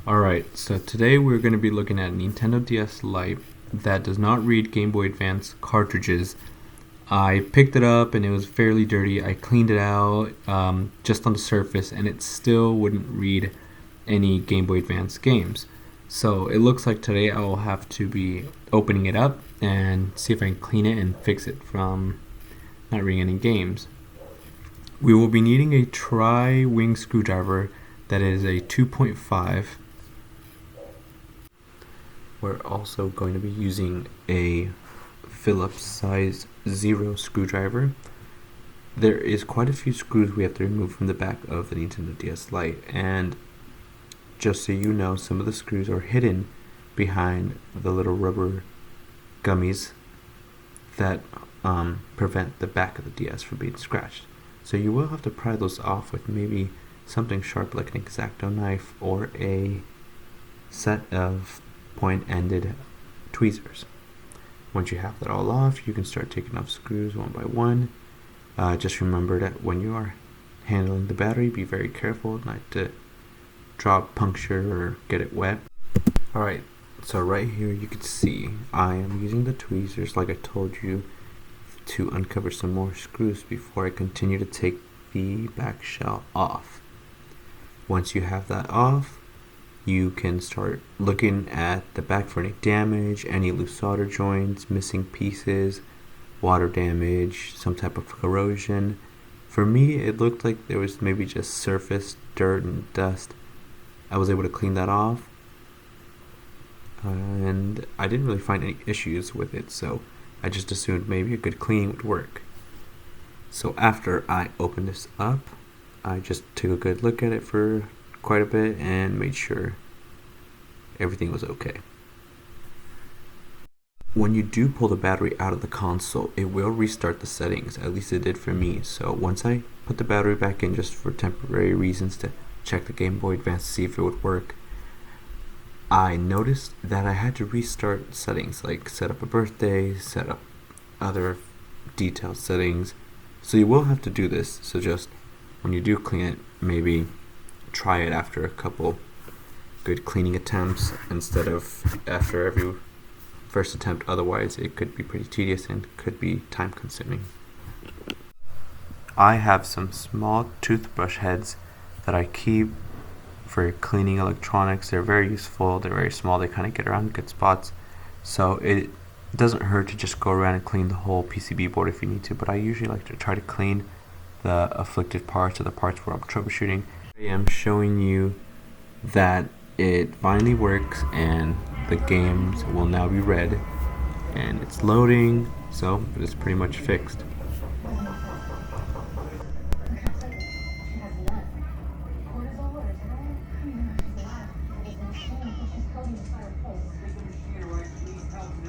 Alright, so today we're going to be looking at a Nintendo DS Lite that does not read Game Boy Advance cartridges. I picked it up and it was fairly dirty. I cleaned it out just on the surface and it still wouldn't read any Game Boy Advance games. So it looks like today I will have to be opening it up and see if I can clean it and fix it from not reading any games. We will be needing a tri-wing screwdriver that is a 2.5. We're also going to be using a Phillips size 0 screwdriver. There is quite a few screws we have to remove from the back of the Nintendo DS Lite, and just so you know, some of the screws are hidden behind the little rubber gummies that prevent the back of the DS from being scratched. So you will have to pry those off with maybe something sharp like an X-Acto knife or a set of point-ended tweezers. Once you have that all off, you can start taking off screws one by one. Just remember that when you are handling the battery, be very careful not to drop, puncture, or get it wet. Alright, so right here you can see I am using the tweezers like I told you to uncover some more screws before I continue to take the back shell off. Once you have that off, you can start looking at the back for any damage, any loose solder joints, missing pieces, water damage, some type of corrosion. For me, it looked like there was maybe just surface dirt and dust. I was able to clean that off, and I didn't really find any issues with it, so I just assumed maybe a good cleaning would work. So after I opened this up, I just took a good look at it for quite a bit and made sure everything was okay. When you do pull the battery out of the console, it will restart the settings, at least it did for me. So once I put the battery back in just for temporary reasons to check the Game Boy Advance to see if it would work, I noticed that I had to restart settings like set up a birthday, set up other detailed settings. So you will have to do this, so just when you do clean it, maybe try it after a couple good cleaning attempts instead of after every first attempt. Otherwise it could be pretty tedious and could be time consuming. I have some small toothbrush heads that I keep for cleaning electronics. They're very useful, they're very small, they kind of get around good spots, so it doesn't hurt to just go around and clean the whole PCB board if you need to, but I usually like to try to clean the afflicted parts or the parts where I'm troubleshooting. I am showing you that it finally works and the games will now be read, and it's loading, so it's pretty much fixed.